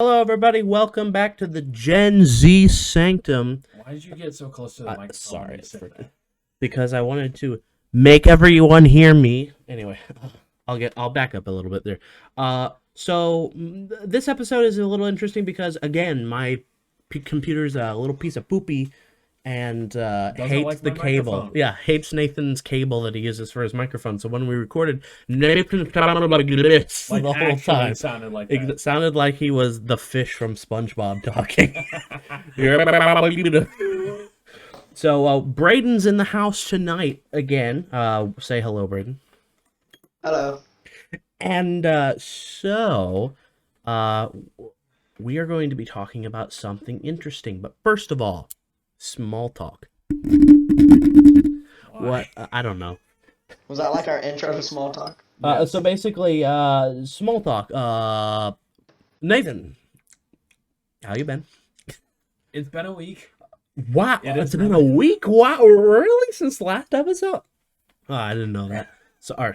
Hello, everybody. Welcome back to the Gen Z Sanctum. Why did you get so close to the microphone? Sorry, because I wanted to make everyone hear me. Anyway, I'll back up a little bit there. This episode is a little interesting because again, my computer's a little piece of poopy and hates like the cable. microphone. Yeah, hates Nathan's cable that he uses for his microphone. So when we recorded, Nathan sounded like this the whole time. Sounded like it sounded like he was the fish from SpongeBob talking. So Braden's in the house tonight again. Say hello, Braden. Hello. And we are going to be talking about something interesting. But first of all, small talk. What? I don't know. Was that like our intro to small talk? So basically, small talk. Nathan, how you been? It's been a week. Wow, it's been a week? Wow, really? Since last episode? Oh, I didn't know that. Sorry.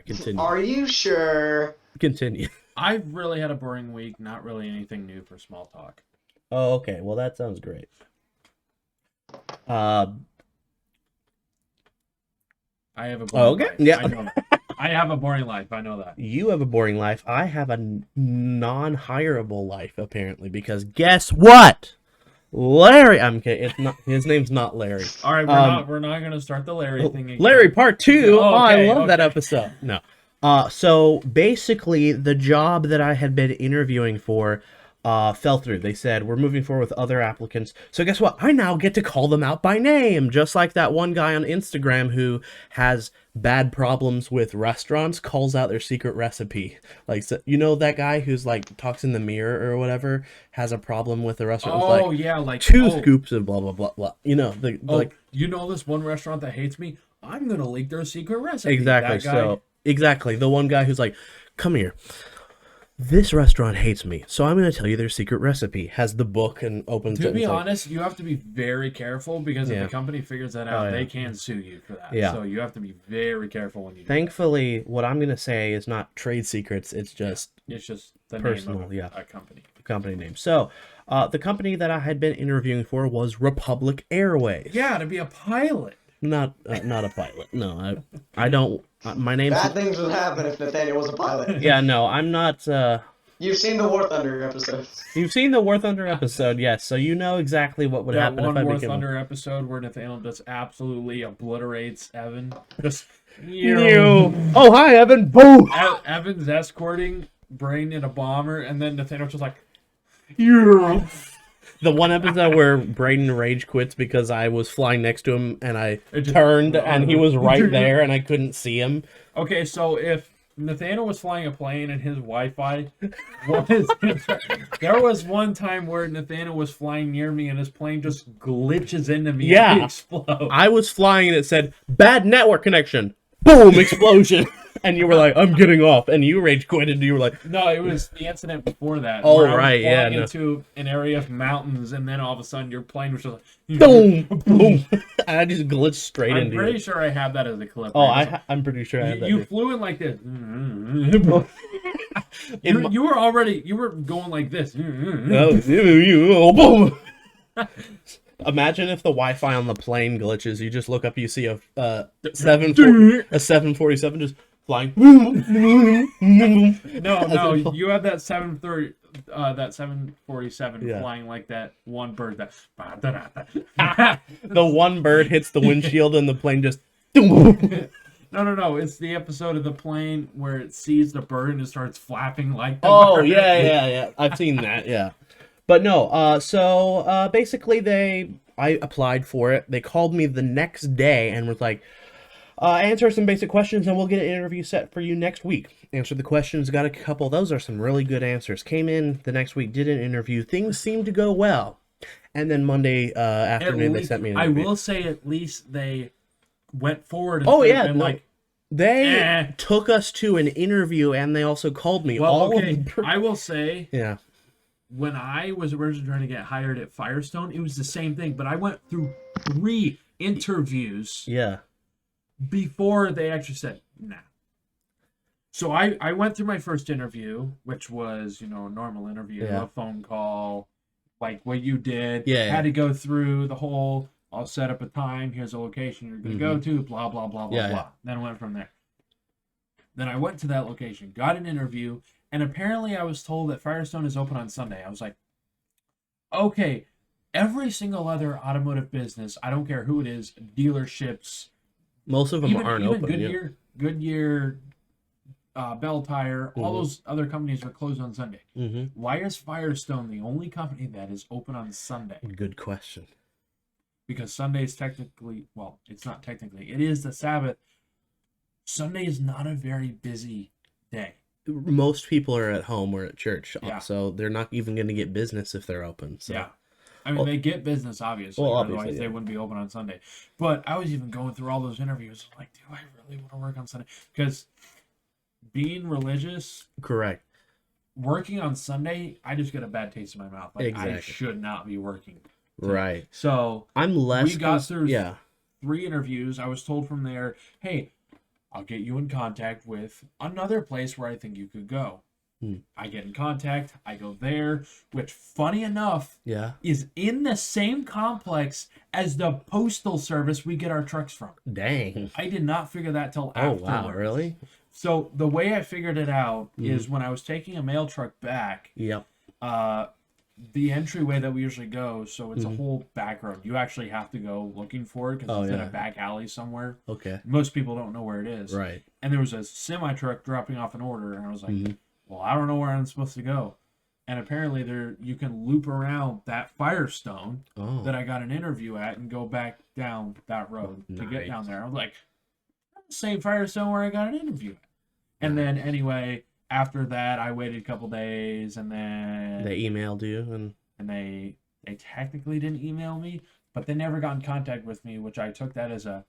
Continue. Are you sure? Continue. I really had a boring week. Not really anything new for small talk. Oh, okay. Well, that sounds great. I have a boring life. Yeah. I know that. I have a boring life. I know that. You have a boring life. I have a non-hireable life, apparently, because guess what? Larry. I'm kidding. It's not. His name's not Larry. All right, we're not gonna start the Larry thing again. Larry Part 2. Okay, I love that episode. No. So basically, the job that I had been interviewing for fell through. They said, we're moving forward with other applicants. So guess what? I now get to call them out by name, just like that one guy on Instagram who has bad problems with restaurants, calls out their secret recipe. Like, so, you know that guy who's like talks in the mirror or whatever, has a problem with the restaurant. Oh, yeah, like two scoops of blah, blah, blah, blah. You know, you know this one restaurant that hates me? I'm going to leak their secret recipe. Exactly. So, exactly. The one guy who's like, come here. This restaurant hates me, so I'm going to tell you their secret recipe. Has the book and opens it. To be honest, you have to be very careful because if the company figures that out, they can sue you for that. Yeah. So you have to be very careful when you do Thankfully, what I'm going to say is not trade secrets. It's just the personal, name of a company. Company name. So, the company that I had been interviewing for was Republic Airways. Yeah, to be a pilot. Not a pilot. No, I don't. My name's... Bad things would happen if Nathaniel was a pilot. Yeah, no, I'm not... You've seen the War Thunder episode. You've seen the War Thunder episode, yes. So you know exactly what would happen if I became... That one War Thunder episode where Nathaniel just absolutely obliterates Evan. Just... Oh, hi, Evan. Boom! Evan's escorting Brain in a bomber, and then Nathaniel's just like... The one episode where Braden rage quits because I was flying next to him and I turned and he was right there and I couldn't see him. Okay, so if Nathaniel was flying a plane and his Wi-Fi was... There was one time where Nathaniel was flying near me and his plane just glitches into me and explodes. I was flying and it said, bad network connection. Boom, explosion. And you were like, I'm getting off. And you rage quit and you were like... No, it was the incident before that. Oh, where I was right, yeah. into an area of mountains and then all of a sudden your plane was just like... Boom, boom. And I just glitched straight into it. I'm pretty sure I have that as a clip. Oh, I'm pretty sure I have that. You flew in like this. you were going like this. Boom. Imagine if the Wi-Fi on the plane glitches. You just look up, you see a 747 just flying. No, you had that 747 flying like that one bird. The one bird hits the windshield and the plane just. No. It's the episode of the plane where it sees the bird and it starts flapping like the bird. Yeah. I've seen that, yeah. But no, so basically I applied for it. They called me the next day and was like, answer some basic questions and we'll get an interview set for you next week. Answered the questions, got a couple. Those are some really good answers. Came in the next week, did an interview. Things seemed to go well. And then Monday afternoon, they sent me an interview. I will say at least they went forward. They took us to an interview and they also called me. I will say... Yeah. When I was originally trying to get hired at Firestone, it was the same thing. But I went through 3 interviews before they actually said, nah. So I went through my first interview, which was, a normal interview, Yeah. a phone call, like what you did. Yeah, Had to go through the whole, I'll set up a time, here's a location you're going to go to, blah, blah, blah, blah, Yeah, blah. yeah. Then went from there. Then I went to that location, got an interview, and apparently I was told that Firestone is open on Sunday. I was like, okay, every single other automotive business, I don't care who it is, dealerships, Most of them aren't even open. Goodyear, Bell Tire, all those other companies are closed on Sunday. Mm-hmm. Why is Firestone the only company that is open on Sunday? Good question. Because Sunday is technically, well, it's not technically, it is the Sabbath. Sunday is not a very busy day. Most people are at home or at church, Yeah. so they're not even going to get business if they're open. So. Yeah. I mean, they get business, obviously. Well, otherwise, obviously, they yeah. wouldn't be open on Sunday. But I was even going through all those interviews. Like, do I really want to work on Sunday? Because being religious, Correct. working on Sunday, I just get a bad taste in my mouth. Like, I Exactly. should not be working. Right. So I'm less. we got through Yeah. 3 interviews. I was told from there, hey, I'll get you in contact with another place where I think you could go. I get in contact. I go there, which, funny enough, Yeah. is in the same complex as the postal service we get our trucks from. Dang. I did not figure that till Oh afterwards. wow! Really? So the way I figured it out is when I was taking a mail truck back, Yep. the entryway that we usually go, so it's a whole back road. You actually have to go looking for it because it's in a back alley somewhere. Okay. Most people don't know where it is. Right. And there was a semi truck dropping off an order, and I was like, well, I don't know where I'm supposed to go. And apparently you can loop around that Firestone Oh. that I got an interview at and go back down that road to get down there. I was like, that's the same Firestone where I got an interview at. And then anyway, after that, I waited a couple days, and then They emailed you and they technically didn't email me, but they never got in contact with me, which I took that as a,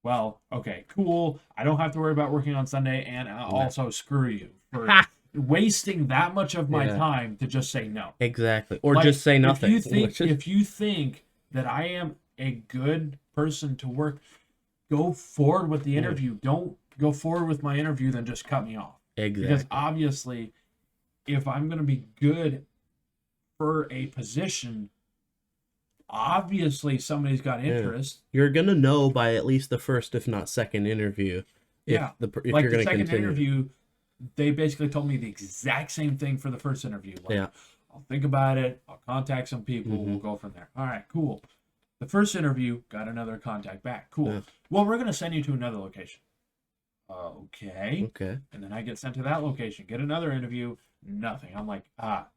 well, okay, cool. I don't have to worry about working on Sunday, and also screw you for wasting that much of my time to just say no. exactly, or Like, just say nothing. If you think that I am a good person to work, go forward with the interview. Don't go forward with my interview, then just cut me off. Exactly. Because obviously, if I'm going to be good for a position, obviously somebody's got interest. You're gonna know by at least the first, if not second, interview. If if like you're the gonna second continue. interview, they basically told me the exact same thing for the first interview. Like, I'll think about it. I'll contact some people. We'll go from there. All right, cool. The first interview, got another contact back. Cool. Yeah. Well, we're going to send you to another location. Okay. Okay. And then I get sent to that location, get another interview, nothing. I'm like,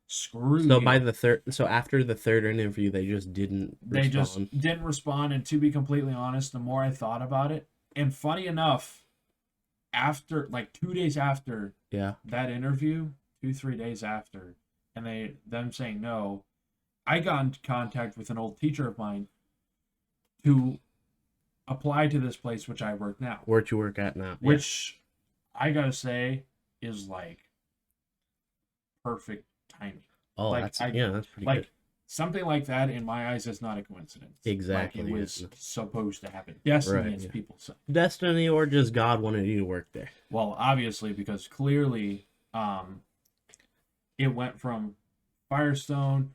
screw So you. by the third, so after the third interview, they just didn't. They respond. just didn't respond. And to be completely honest, the more I thought about it, and funny enough, after like 2 days after that interview, 2-3 days after, and them saying no, I got in contact with an old teacher of mine to apply to this place which I work now. Where'd you work at now? Which I gotta say is like perfect timing. Oh, like, that's that's pretty like good. Something like that in my eyes is not a coincidence. Exactly, Like, it was yeah. supposed to happen. Destiny, Right, as yeah. people say. Destiny, or just God wanted you to work there. Well, obviously, because clearly, it went from Firestone.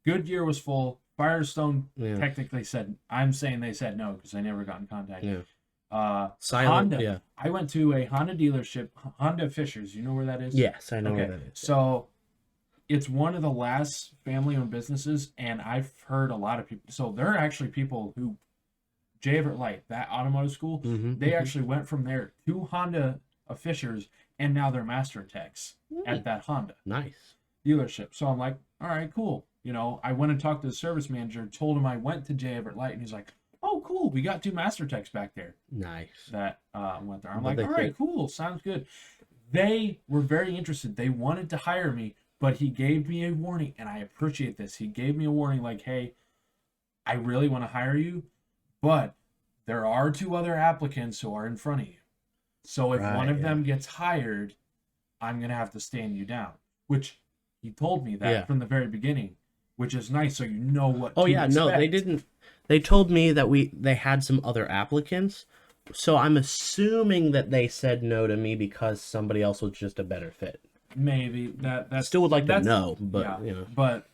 Goodyear was full. Firestone technically said, I'm saying they said no because they never got in contact. Yeah. Silent. Honda. Yeah. I went to a Honda dealership, Honda Fishers. You know where that is? Yes, I know Okay. where that is. So it's one of the last family-owned businesses, and I've heard a lot of people. So there are actually people who, J. Everett Light, that automotive school, they actually went from there to Honda Fishers, and now they're master techs at that Honda Nice. dealership. So I'm like, all right, cool. You know, I went and talked to the service manager, told him I went to J. Everett Light, and he's like, oh, cool. We got 2 master techs back there Nice. that went there. I'm What'd like, they all right, think? cool. Sounds good. They were very interested. They wanted to hire me, but he gave me a warning, and I appreciate this. He gave me a warning like, hey, I really want to hire you, but there are 2 other applicants who are in front of you. So if one of them gets hired, I'm going to have to stand you down, which he told me that from the very beginning, which is nice. So you know what to No, expect. they didn't. They told me that they had some other applicants, So I'm assuming that they said no to me because somebody else was just a better fit. Maybe that's Still would like to that's- know, but yeah, you know. But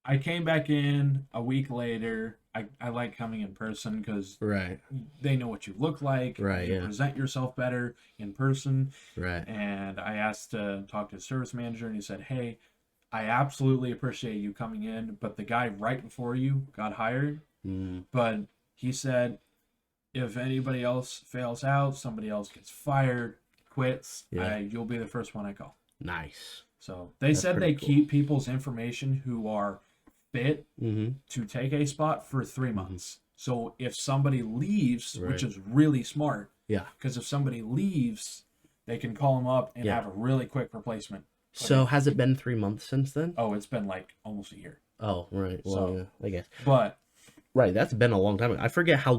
I came back in a week later. I like coming in person because Right. they know what you look like. Right, You yeah. present yourself better in person. Right. And I asked to talk to the service manager, and he said, "Hey, I absolutely appreciate you coming in, but the guy right before you got hired. But he said, if anybody else fails out, somebody else gets fired, quits, Yeah. you'll be the first one I call." Nice. So they That's said pretty they cool. keep people's information who are fit Mm-hmm. to take a spot for 3 months. So if somebody leaves, which Right. is really smart, Yeah. because if somebody leaves, they can call them up and Yeah. have a really quick replacement. So has it been 3 months since then? Oh, it's been like almost a year. Oh, right. Well, So- yeah, I guess. But Right, that's been a long time. I forget how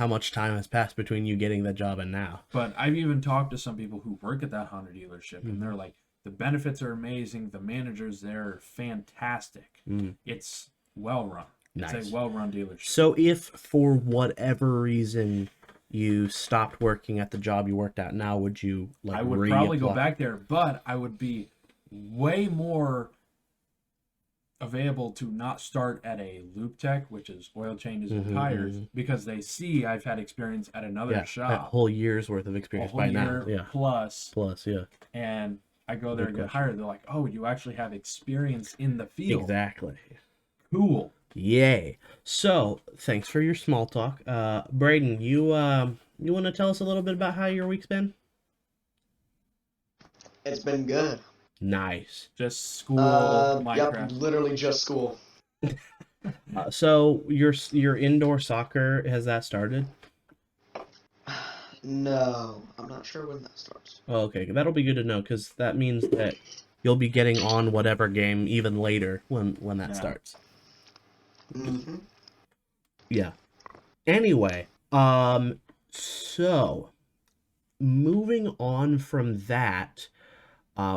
much time has passed between you getting the job and now. I've even talked to some people who work at that Honda dealership, Mm-hmm. and they're like, the benefits are amazing. The managers there are fantastic. It's well run. Nice. It's a well run dealership. So if for whatever reason you stopped working at the job you worked at now, would you like I would probably go reapply? back there, but I would be way more available to not start at a loop tech, which is oil changes and tires, because they see I've had experience at another Yeah, that shop, whole year's worth of a experience whole by year now. Yeah. plus, Plus, yeah. and I go there Good and get question. hired. They're like, "Oh, you actually have experience in the field. Exactly. Cool." Yay. So, thanks for your small talk. Braden, you want to tell us a little bit about how your week's been? It's been good. Nice. Just school, Yep, Minecraft. literally just school. So your indoor soccer, has that started? No, I'm not sure when that starts. Oh, okay, that'll be good to know because that means that you'll be getting on whatever game even later when that Yeah. starts. Mm-hmm. Yeah. Anyway, so moving on from that,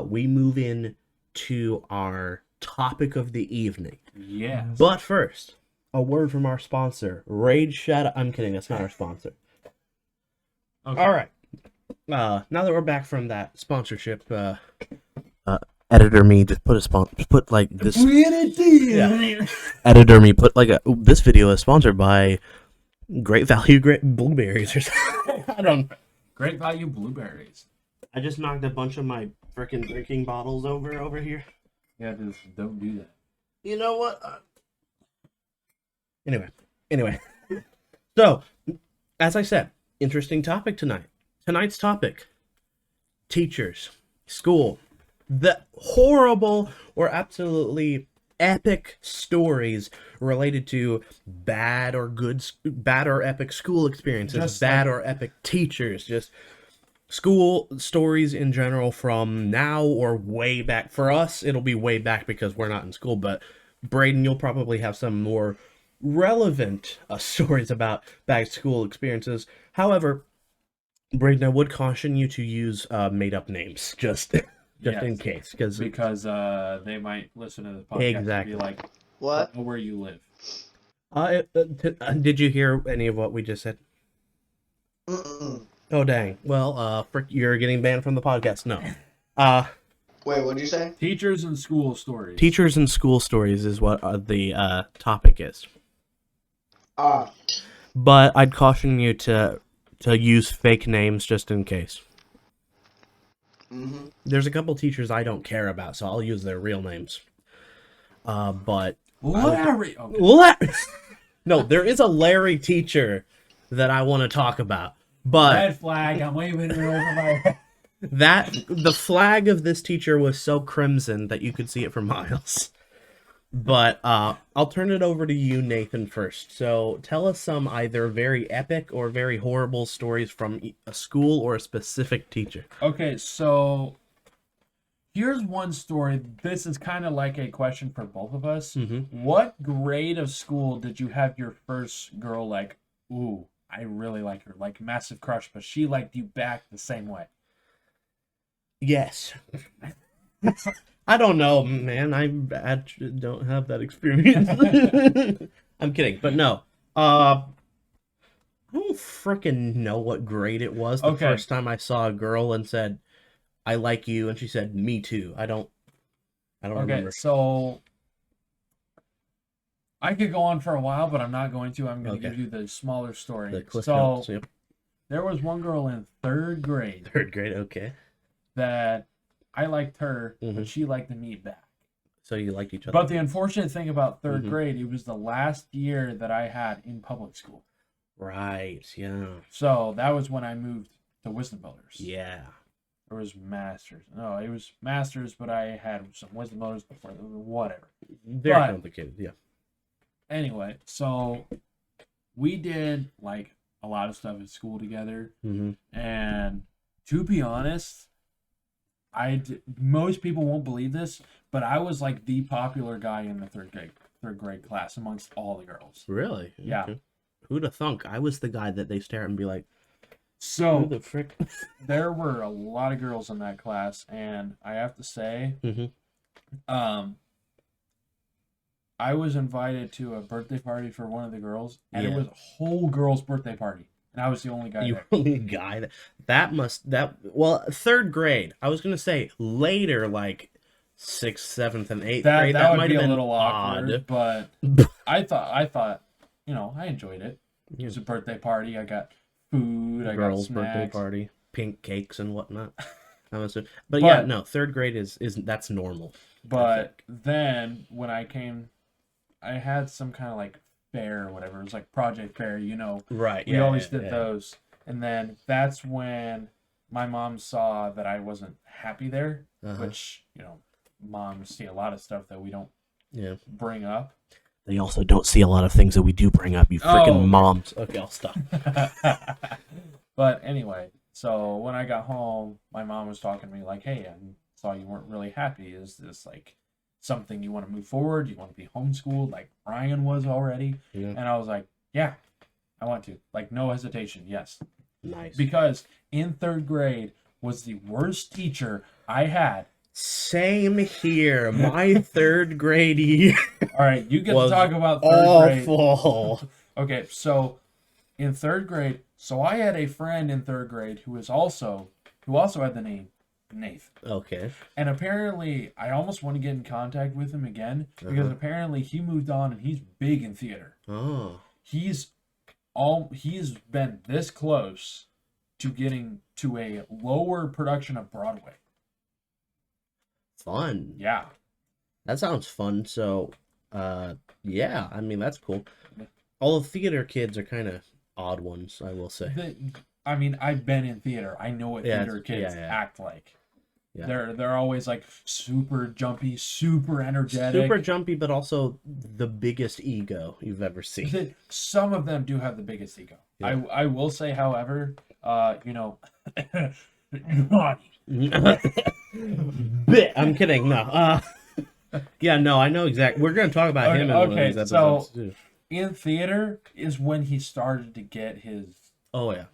we move in to our topic of the evening. Yes. But first, a word from our sponsor, Raid Shadow. I'm kidding, that's not our sponsor. Okay. All right. Now that we're back from that sponsorship, editor me just put like this. Yeah. Editor me put like this video is sponsored by Great Value Great Blueberries or something. I don't. Great value blueberries. I just knocked a bunch of my freaking drinking bottles over here. Yeah, just don't do that. You know what? Anyway. So, as I said, interesting topic tonight. Tonight's topic: teachers, school, the horrible or absolutely epic stories related to bad or epic school experiences, Just bad or epic teachers, just school stories in general from now or way back. For us, it'll be way back because we're not in school, but Braden, you'll probably have some more relevant stories about bad school experiences. However, Braden, I would caution you to use made-up names, just Yes. in case, because They might listen to the podcast Exactly. and be like, What? "Know where you live." did you hear any of what we just said? Mm-mm. Oh dang! Well, you're getting banned from the podcast. No. Wait, what'd you say? Teachers and school stories. Teachers and school stories is what the topic is. Ah, But I'd caution you to use fake names just in case. mm-hmm. There's a couple teachers I don't care about, so I'll use their real names. But Larry. Okay. No, there is a Larry teacher that I want to talk about. But Red flag. I'm waving it over my head. the flag of this teacher was so crimson that you could see it for miles. But I'll turn it over to you, Nathan, first. So tell us some either very epic or very horrible stories from a school or a specific teacher. Okay, so here's one story. This is kind of like a question for both of us. Mm-hmm. What grade of school did you have your first girl like, ooh, I really like her, like massive crush, but she liked you back the same way? Yes. I don't know, man. I don't have that experience. I'm kidding, but no. I don't freaking know what grade it was the Okay. first time I saw a girl and said, "I like you," and she said, "Me too." I don't Okay, remember. so I could go on for a while, but I'm not going to. I'm going to Okay. give you the smaller story. The Cliff So Notes. Yep. there was one girl in 3rd grade Third grade. Okay. that I liked her, Mhm. but she liked me back. So you liked each other. But the unfortunate thing about 3rd Mhm. grade, it was the last year that I had in public school. Right. Yeah. So that was when I moved to Wisdom Builders. Yeah. It was Masters. No, it was Masters, but I had some Wisdom Builders before. Whatever. Very But- complicated. Yeah. Anyway, so we did like a lot of stuff at school together. Mm-hmm. And to be honest, most people won't believe this, but I was like the popular guy in the third grade class amongst all the girls. Really? Yeah. Okay. Who'd have thunk? I was the guy that they stare at and be like, "Who So the frick?" there were a lot of girls in that class, and I have to say, Mhm. I was invited to a birthday party for one of the girls, and it Yeah. was a whole girl's birthday party, and I was the only guy You there. were the guy well, third grade. I was gonna say later, like 6th, 7th, and 8th grade. That would might be have a been little awkward, but I thought, I enjoyed it. It was a birthday party. I got food. I got Girls' snacks. birthday party, pink cakes and whatnot. But yeah, no, third grade is that's normal. But then when I came, I had some kind of like fair or whatever. It was like project fair, Right. We always did those. And then that's when my mom saw that I wasn't happy there, Uh-huh. which, moms see a lot of stuff that we don't Yeah. bring up. They also don't see a lot of things that we do bring up. You freaking Oh. moms. Okay, I'll stop. But anyway, so when I got home, my mom was talking to me like, "Hey, I saw you weren't really happy. Is this like something you want to move forward? Do you want to be homeschooled like Brian was already?" Yeah. And I was like, "Yeah, I want to." Like, no hesitation, yes. Nice. Because in 3rd grade was the worst teacher I had. Same here. My third grade year All right, you get to was talk about 3rd grade. awful. Okay, so in 3rd grade, so I had a friend in 3rd grade who also had the name Nath. Okay. And apparently, I almost want to get in contact with him again because apparently he moved on and he's big in theater. Oh. He's been this close to getting to a lower production of Broadway. Fun. Yeah. That sounds fun. So, yeah, I mean, that's cool. All the theater kids are kind of odd ones, I will say. I've been in theater. I know what Yeah, theater kids yeah. act like. Yeah. They're always like super jumpy, super energetic. Super jumpy, but also the biggest ego you've ever seen. Some of them do have the biggest ego. Yeah. I will say, however, naughty. I'm kidding. No. Yeah, no, I know exactly. We're going to talk about him in one of Okay, these episodes, too. in theater is when he started to get his Oh, yeah.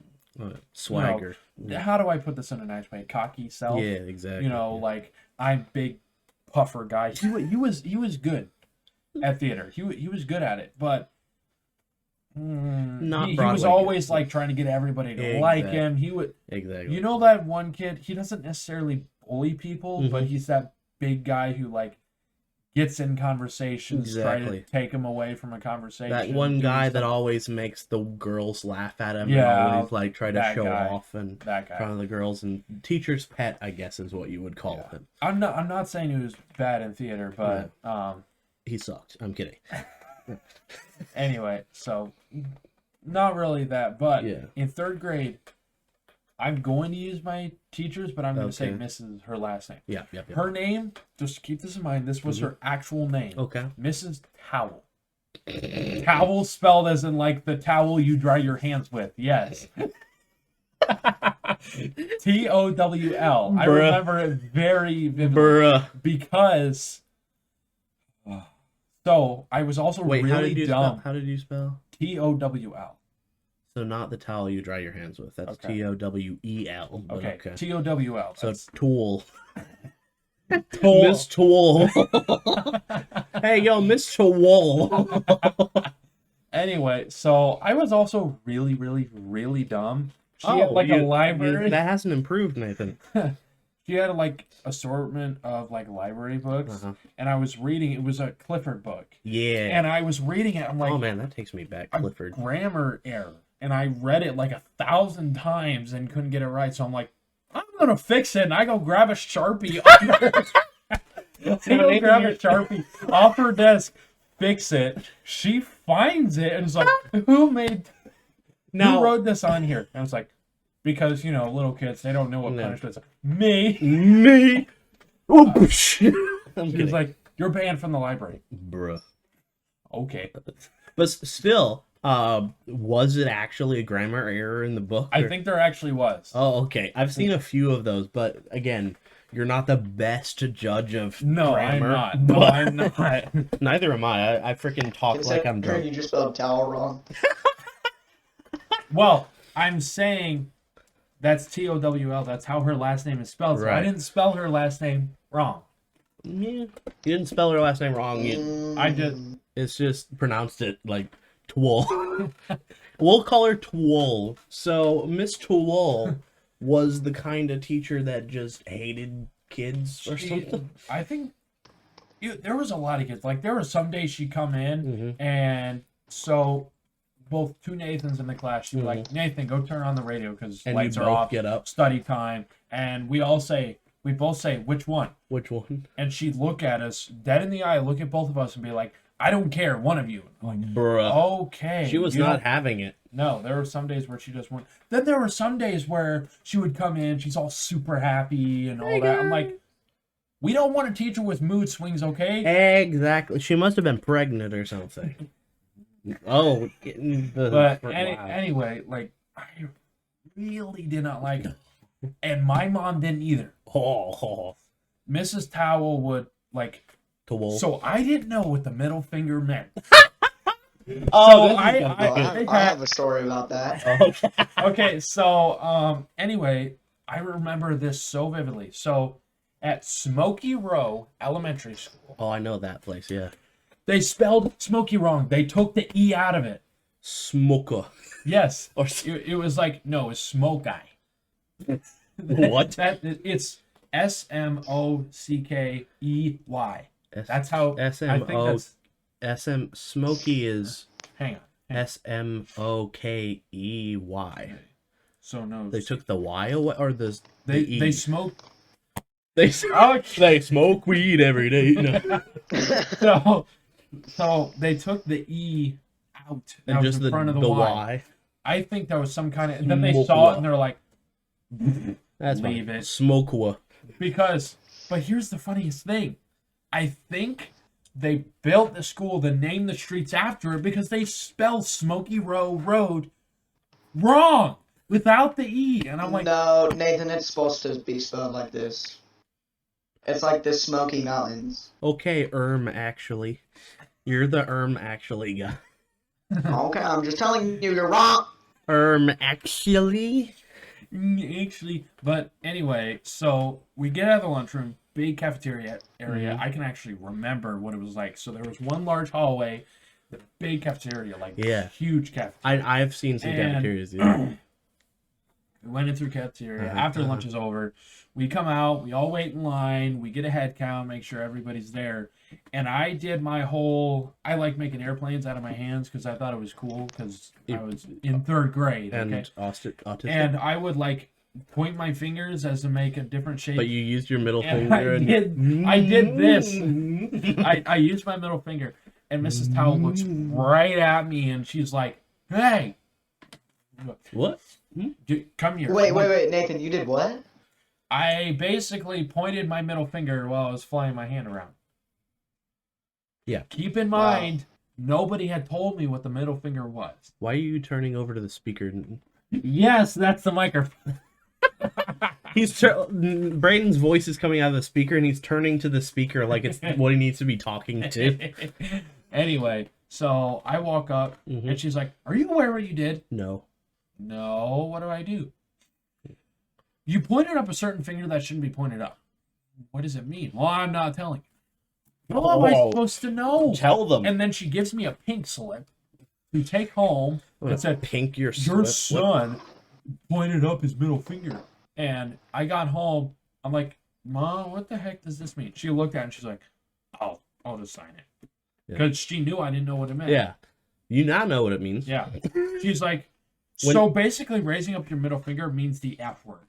Swagger. how do I put this in a nice way? Cocky self. Yeah, exactly. Like I'm big puffer guy. He was good at theater. He was good at it, but Not he was Broadway always good. like trying to get everybody to like him. He would Exactly. that one kid, he doesn't necessarily bully people, but he's that big guy who like gets in conversations, try Exactly. to take him away from a conversation. That one do guy that stuff. always makes the girls laugh at him Yeah, and always like try to that show guy. off and That in front guy. of the girls, and teacher's pet, I guess, is what you would call him. I'm not saying he was bad in theater, but He sucks. I'm kidding. anyway, so not really that, but Yeah. in 3rd grade, I'm going to use my teachers, but I'm going to say Okay. Mrs. her last name. Yeah. Her name, just keep this in mind, this was her actual name. Okay. Mrs. Towel. Towel spelled as in like the towel you dry your hands with. Yes. TOWL. I Bruh. remember it very vividly Bruh. because so I was also Wait, really how did you dumb. spell? How did you spell? TOWL. So not the towel you dry your hands with. That's Okay. TOWEL. but Okay. Okay. TOWL. So That's it's Tool. Tool. Miss Tool. Hey, yo, Miss Tool. Anyway, so I was also really, really, really dumb. She had like a library. That hasn't improved, Nathan. She had like assortment of like library books, and I was reading. It was a Clifford book. Yeah. And I was reading it. I'm like, oh man, that takes me back, Clifford. Grammar error, and I read it like 1,000 times and couldn't get it right. So I'm like, I'm gonna fix it, and I go grab a Sharpie. Grab a Sharpie off her desk, fix it. She finds it and is like, who wrote this on here? And I was like, because, you know, little kids, they don't know what punishment's. Me. Oops. She's like, you're banned from the library. Bruh. Okay. But still, was it actually a grammar error in the book? I think there actually was. Oh, okay. I've seen a few of those, but again, you're not the best judge of grammar. I'm not. Neither am I. I freaking talk like I'm drunk. You just spelled towel wrong. Well, I'm saying that's Towl. That's how her last name is spelled. So I didn't spell her last name wrong. Yeah. You didn't spell her last name wrong. I did. It's just pronounced it like Twol. We'll call her Twol. So Miss Twol was the kind of teacher that just hated kids or something. I think there was a lot of kids. Like, there were some days she'd come in, and so both two Nathans in the class, she'd be like, Nathan, go turn on the radio because lights are off. Get up. Study time. And we both say, which one? Which one? And she'd look at us, dead in the eye, look at both of us and be like, I don't care, one of you. I'm like, bruh. Okay. She was not having it. No, there were some days where she just went. Then there were some days where she would come in, she's all super happy and all that. I'm like, we don't want a teacher with mood swings, okay? Exactly. She must have been pregnant or something. Anyway, like, I really did not like her. And my mom didn't either. Mrs. Towel would, like... So I didn't know what the middle finger meant. I have a story about that. Okay, so anyway, I remember this so vividly. So at Smoky Row Elementary School. Oh, I know that place, yeah. They spelled Smoky wrong. They took the E out of it. Smoker. Yes. Or it was like, no, it's Smoke Eye. What? It's Smockey. That's how Smoky is hang on. Smokey. So no, they took the Y away, or they smoke. They smoke weed every day. No. so they took the E out and just in front of the Y. I think there was some kind of. And then they saw it and they're like, "That's leave it, Smokewa." But here's the funniest thing. I think they built the school to name the streets after it because they spelled Smoky Row Road wrong without the E. And I'm like, no, Nathan, it's supposed to be spelled like this. It's like the Smoky Mountains. Okay, actually. You're the actually guy. Okay, I'm just telling you, you're wrong. Actually. But anyway, so we get out of the lunchroom. Big cafeteria area. I can actually remember what it was like. So there was one large hallway, the big cafeteria, huge cafeteria. I've seen some cafeterias. Yeah. We went in through cafeteria. After lunch is over, we come out. We all wait in line. We get a head count, make sure everybody's there. And I did my whole. I like making airplanes out of my hands because I thought it was cool because I was in third grade. And autistic. And I would point my fingers as to make a different shape. But you used your middle finger. I did this. I used my middle finger, and Mrs. Towel looks right at me, and she's like, "Hey, what? Come here." Wait, Nathan, you did what? I basically pointed my middle finger while I was flying my hand around. Yeah. Keep in mind, nobody had told me what the middle finger was. Why are you turning over to the speaker? Yes, that's the microphone. Braden's voice is coming out of the speaker, and he's turning to the speaker like it's what he needs to be talking to. Anyway, so I walk up, and she's like, "Are you aware what you did?" No. What do I do? You pointed up a certain finger that shouldn't be pointed up. What does it mean? Well, I'm not telling you. How am I supposed to know? Tell them. And then she gives me a pink slip to take home I'm and gonna said, pink your your slip. son pointed up his middle finger. And I got home. I'm like, Mom, what the heck does this mean? She looked at it and she's like, oh, I'll just sign it. Because she knew I didn't know what it meant. Yeah. You now know what it means. Yeah. She's like, so basically raising up your middle finger means the F word.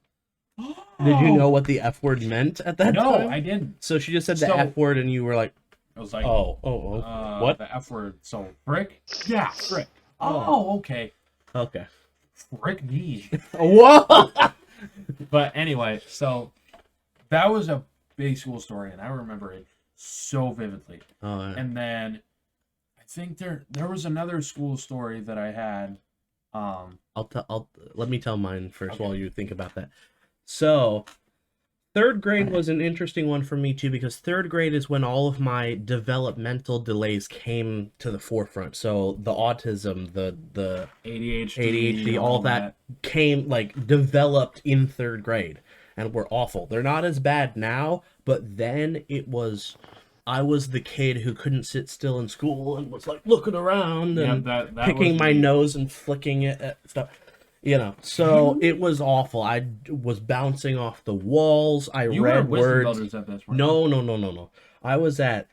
Did you know what the F word meant at that time? No, I didn't. So she just said the F word and you were like, I was like, what? The F word. So, frick? Yeah, frick. Oh, okay. Okay. Frick me. Whoa! But anyway, so that was a big school story, and I remember it so vividly. Oh, yeah. And then I think there was another school story that I had. Let me tell mine first Okay. while you think about that. So, third grade was an interesting one for me too, because third grade is when all of my developmental delays came to the forefront. So the autism, the ADHD, all that came, like, developed in third grade and were awful. They're not as bad now, but then I was the kid who couldn't sit still in school and was like looking around and that picking was my me. nose and flicking it at stuff. So it was awful. I was bouncing off the walls. You were read Wisdom words. Builders at this point. No. I was at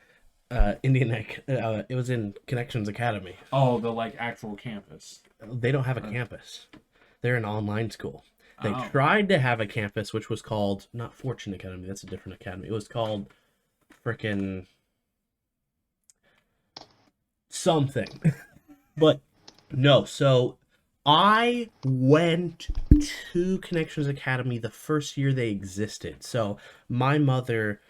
it was in Connections Academy. Oh, the like actual campus. They don't have a campus. They're an online school. They Oh. tried to have a campus, which was called, not Fortune Academy, that's a different academy. It was called frickin' something. But no, so I went to Connections Academy the first year they existed. So my mother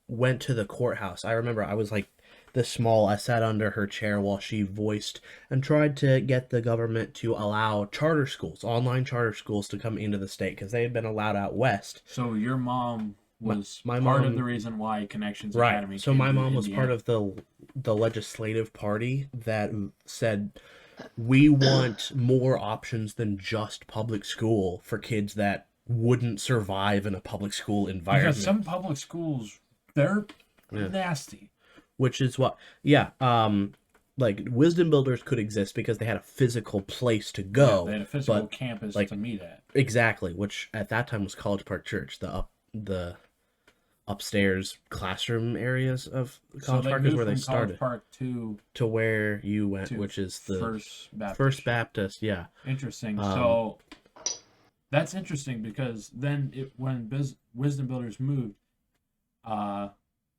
went to the courthouse. I remember I was like this small. I sat under her chair while she voiced and tried to get the government to allow charter schools, online charter schools, to come into the state because they had been allowed out west. So your mom was My part mom- of the reason why Connections Right. Academy. So came my to mom was Indiana. part of the legislative party that said we want more options than just public school for kids that wouldn't survive in a public school environment. Because some public schools, they're Yeah. nasty. Which is what, like Wisdom Builders could exist because they had a physical place to go. They had a physical but, campus like, to meet at. Exactly, which at that time was College Park Church, the upstairs classroom areas of College Park is where they started. College Park To where you went, to which is the First Baptist. Baptist, yeah. Interesting. So that's interesting because then when Wisdom Builders moved,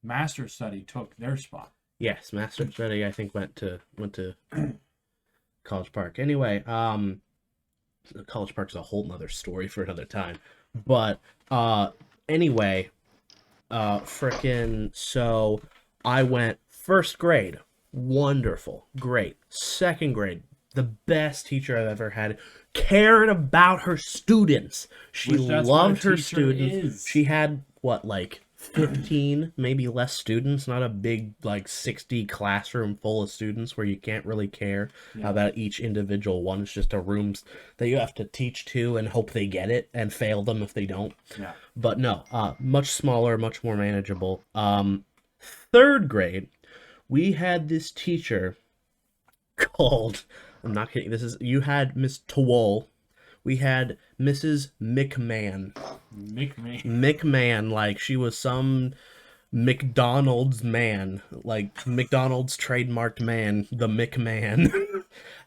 Master Study took their spot. Yes, Master Study I think went to College Park. Anyway, College Park's a whole nother story for another time. But anyway, so I went first grade, wonderful, great. Second grade, the best teacher I've ever had, cared about her students. She Which that's what a loved her teacher students. is. She had like 15, maybe less students, not a big like 60 classroom full of students where you can't really care about each individual one. It's just a room that you have to teach to and hope they get it and fail them if they don't. Yeah. But no, much smaller, much more manageable. Third grade, we had this teacher called, I'm not kidding, you had Miss Towol, we had Mrs. McMahon. McMahon, like she was some McDonald's man, like McDonald's trademarked man, the McMahon.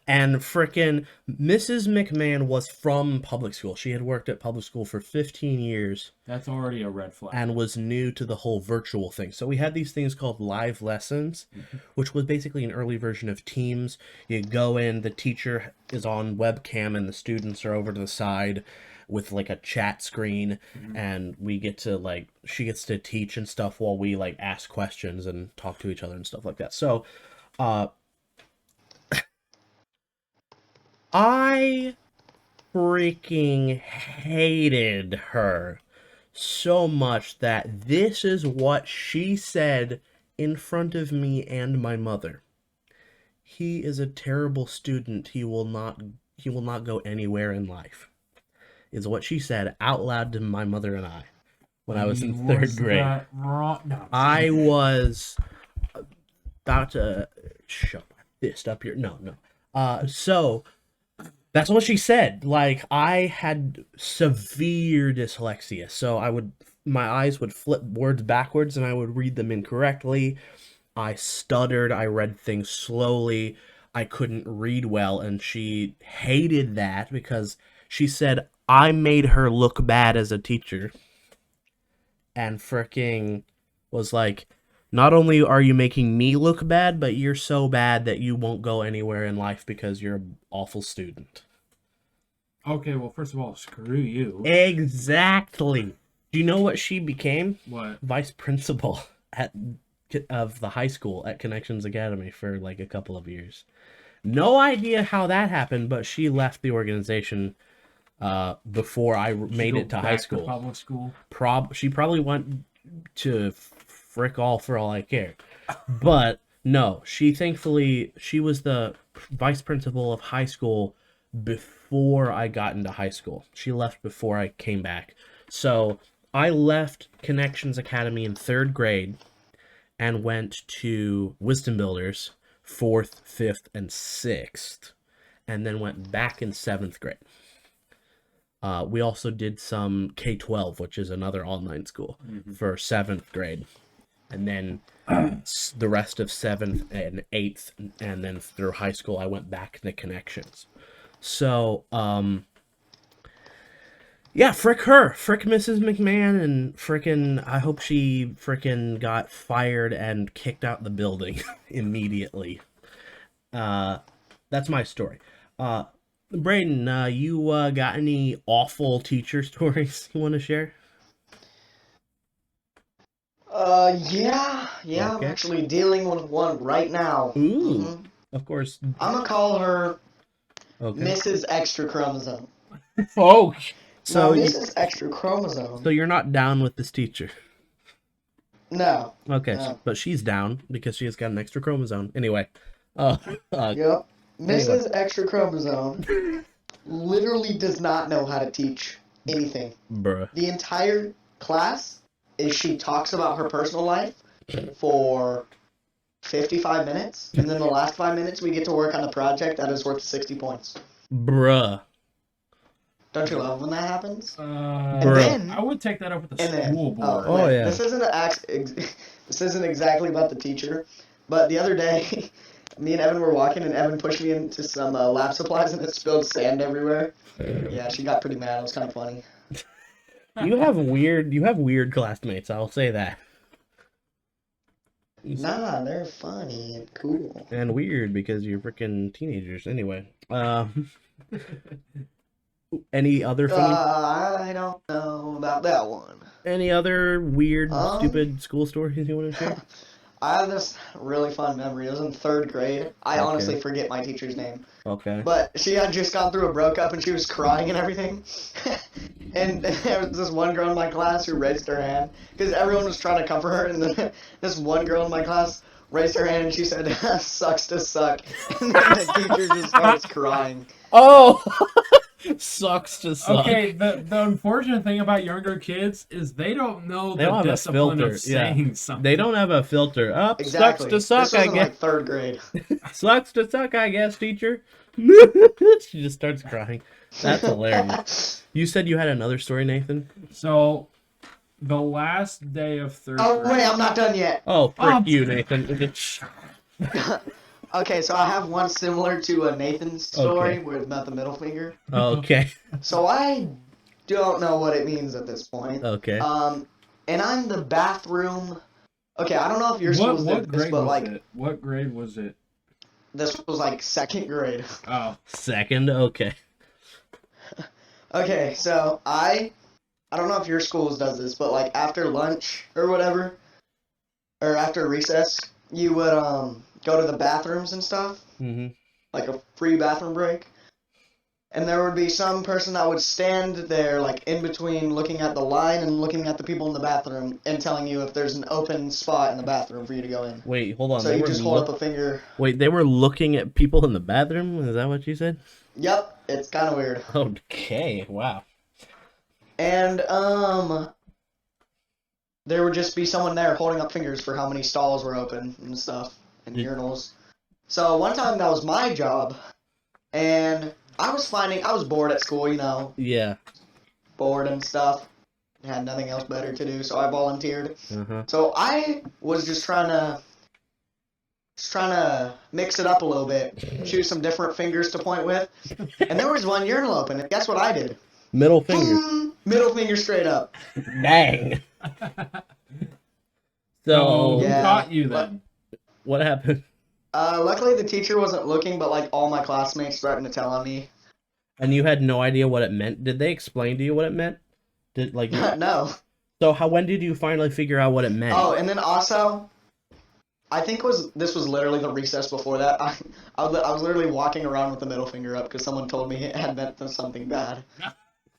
And frickin' Mrs. McMahon was from public school. She had worked at public school for 15 years. That's already a red flag. And was new to the whole virtual thing. So we had these things called live lessons, which was basically an early version of Teams. You go in, the teacher is on webcam, and the students are over to the side with like a chat screen, and we get to like, she gets to teach and stuff while we like ask questions and talk to each other and stuff like that. So, I freaking hated her so much that this is what she said in front of me and my mother. He is a terrible student. He will not go anywhere in life. Is what she said out loud to my mother and I when I was in third grade. That wrong? No. I was about to shut my fist up your no. So that's what she said. Like, I had severe dyslexia, so my eyes would flip words backwards and I would read them incorrectly. I stuttered, I read things slowly, I couldn't read well, and she hated that because she said I made her look bad as a teacher. And fricking was like, not only are you making me look bad, but you're so bad that you won't go anywhere in life because you're an awful student. Okay, well, first of all, screw you. Exactly. Do you know what she became? What? Vice principal of the high school at Connections Academy for like a couple of years. No idea how that happened, but she left the organization before I made it to high school. To public school. She probably went to frick all for all I care. But no, she was the vice principal of high school before I got into high school. She left before I came back. So I left Connections Academy in 3rd grade and went to Wisdom Builders 4th, 5th, and 6th, and then went back in 7th grade. We also did some K-12, which is another online school, for 7th grade. And then the rest of 7th and 8th, and then through high school, I went back to Connections. So, yeah, frick her. Frick Mrs. McMahon, and frickin' I hope she frickin' got fired and kicked out the building immediately. That's my story. Braden, you got any awful teacher stories you want to share? Yeah, Okay. I'm actually dealing with one right now. Ooh, of course. I'm gonna call her Okay. Mrs. Extra Chromosome. Oh, So So Mrs. Extra Chromosome. So you're not down with this teacher? No. Okay, No. but she's down because she has got an extra chromosome. Anyway, Yep. Mrs. Extra Chromosome literally does not know how to teach anything. bruh. The entire class is she talks about her personal life for 55 minutes, and then the last 5 minutes we get to work on a project that is worth 60 points. Bruh. Don't you love when that happens? and Bruh. then- I would take that up with the And then, school board. Oh, yeah. This isn't exactly about the teacher, but the other day, me and Evan were walking, and Evan pushed me into some lab supplies, and it spilled sand everywhere. Yeah, she got pretty mad. It was kind of funny. You have weird classmates, I'll say that. Nah, they're funny and cool. And weird because you're freaking teenagers. Anyway, any other funny, I don't know about that one. any other weird, Um, stupid school stories you want to share? I have this really fun memory. It was in 3rd grade. I Okay. honestly forget my teacher's name. Okay. But she had just gone through a breakup and she was crying and everything. And there was this one girl in my class who raised her hand because everyone was trying to comfort her. And then this one girl in my class raised her hand and she said, "Sucks to suck." And then the teacher just starts crying. Oh, sucks to suck. Okay, the unfortunate thing about younger kids is they don't know They the don't have a discipline filter, of saying something. They don't have a filter. Up, Exactly. sucks to suck. This was I in guess. like 3rd grade. Sucks to suck, I guess, teacher. She just starts crying. That's hilarious. You said you had another story, Nathan? So, the last day of 3rd Oh, grade. wait, I'm not done yet. Oh, frick Oh. you, Nathan. Okay, so I have one similar to a Nathan's story Okay. about the middle finger. Okay. So I don't know what it means at this point. Okay. And I'm the bathroom. Okay, I don't know if your schools What did this, grade but was like it? What grade was it? this was like 2nd grade. Oh, Second, okay. Okay, so I don't know if your schools does this, but like after lunch or whatever, or after recess, you would go to the bathrooms and stuff, Mm-hmm. like a free bathroom break. And there would be some person that would stand there, like in between, looking at the line and looking at the people in the bathroom, and telling you if there's an open spot in the bathroom for you to go in. Wait, hold on. So They you were just hold up a finger. Wait, they were looking at people in the bathroom? Is that what you said? Yep, it's kind of weird. Okay, wow. And there would just be someone there holding up fingers for how many stalls were open and stuff, and Did- urinals. So one time that was my job, and I was bored at school, Yeah. bored and stuff. Had nothing else better to do, so I volunteered. Uh-huh. So I was just trying to mix it up a little bit, choose some different fingers to point with, and there was one urinal open, and guess what I did? Middle finger. Middle finger straight up. Dang. So, who Yeah. taught you then? What happened? Luckily the teacher wasn't looking, but like all my classmates starting to tell on me. And you had no idea what it meant? Did they explain to you what it meant? No. So when did you finally figure out what it meant? Oh, and then also, I think this was literally the recess before that. I was literally walking around with the middle finger up because someone told me it had meant something bad.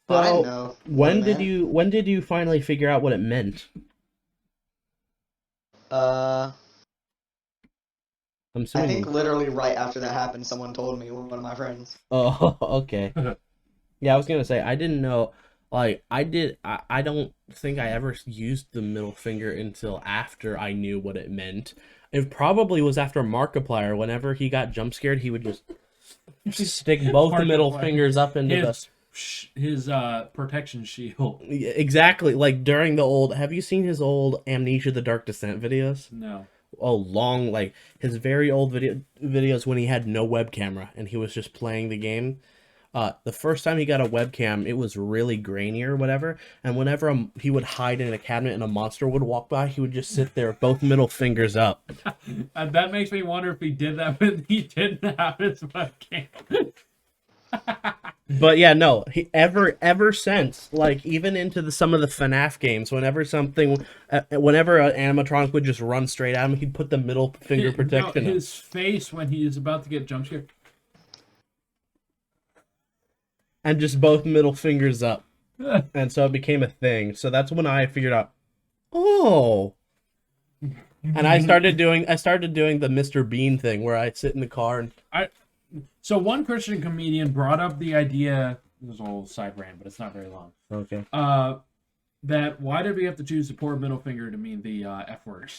But I didn't know. When did you finally figure out what it meant? I'm assuming. I think literally right after that happened, someone told me, one of my friends. Oh, okay. Yeah, I was gonna say I didn't know. Like I don't think I ever used the middle finger until after I knew what it meant. It probably was after Markiplier. Whenever he got jump scared, he would just stick both the middle fingers up into his protection shield. Exactly. Like during the old. Have you seen his old Amnesia: The Dark Descent videos? No. Like his very old videos when he had no web camera and he was just playing the game. The first time he got a webcam, it was really grainy or whatever, and whenever he would hide in a cabinet and a monster would walk by, he would just sit there, both middle fingers up. That makes me wonder if he did that when he didn't have his webcam. But yeah, no, he ever since, like even into some of the FNAF games, whenever an animatronic would just run straight at him, he'd put the middle finger protection. His face when he is about to get jump scared. And just both middle fingers up. And so it became a thing. So that's when I figured out, oh. And I started doing the Mr. Bean thing where I sit in the car and So one Christian comedian brought up the idea, it was a little side rant, but it's not very long. Okay. That why did we have to choose the poor middle finger to mean the F word?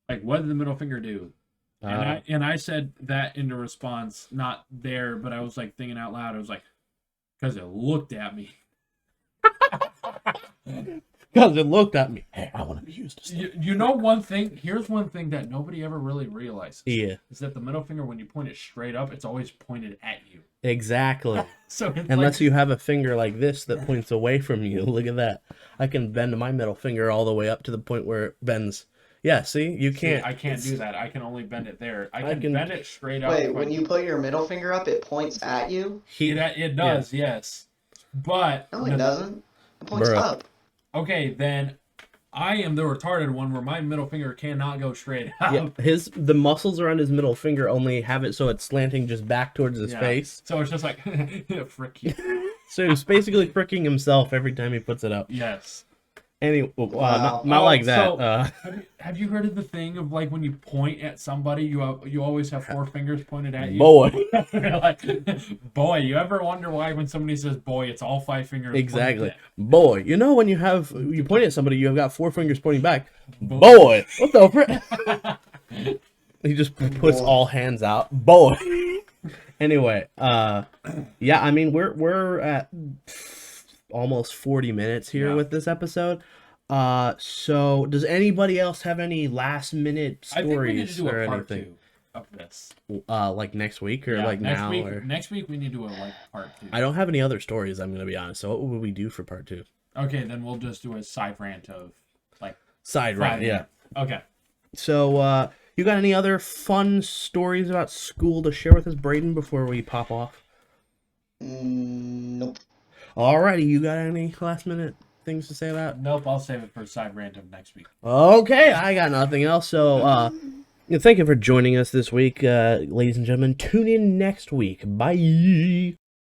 Like, what did the middle finger do? And I said that in response, not there, but I was like thinking out loud. I was like, because it looked at me. Because it looked at me. Hey, I want to be used. You know one thing? Here's one thing that nobody ever really realizes. Yeah. Is that the middle finger, when you point it straight up, it's always pointed at you. Exactly. So unless you have a finger like this that points away from you. Look at that. I can bend my middle finger all the way up to the point where it bends. Yeah, see? You can't. I can't do that. I can only bend it there. I can bend it straight up. Wait, when you put your middle finger up, it points at you? It does, yes. But... No, it doesn't. It points up. Okay, then I am the retarded one where my middle finger cannot go straight up. Yeah, the muscles around his middle finger only have it so it's slanting just back towards his face. So it's just like, frick you. So he's basically fricking himself every time he puts it up. Yes. Anyway, Wow. not like that. So, have you heard of the thing of like when you point at somebody, you always have four fingers pointed at you? Boy. Like, boy, you ever wonder why when somebody says boy, it's all five fingers? Exactly. Boy, you know when you point at somebody, you have got four fingers pointing back. Boy. What the frick? He just puts all hands out. Boy. Anyway, yeah, I mean we're at almost 40 minutes here with this episode. So does anybody else have any last minute stories? I think we need to do or a part anything? 2 of this. Like next week or like now? Next week we need to do a part 2. I don't have any other stories, I'm gonna be honest. So what would we do for part 2? Okay, then we'll just do a side rant of like side rant, yeah. Okay. So you got any other fun stories about school to share with us, Braden, before we pop off? Nope. Alrighty, you got any last minute things to say about? Nope, I'll save it for side rant of next week. Okay, I got nothing else. So thank you for joining us this week, ladies and gentlemen. Tune in next week. Bye.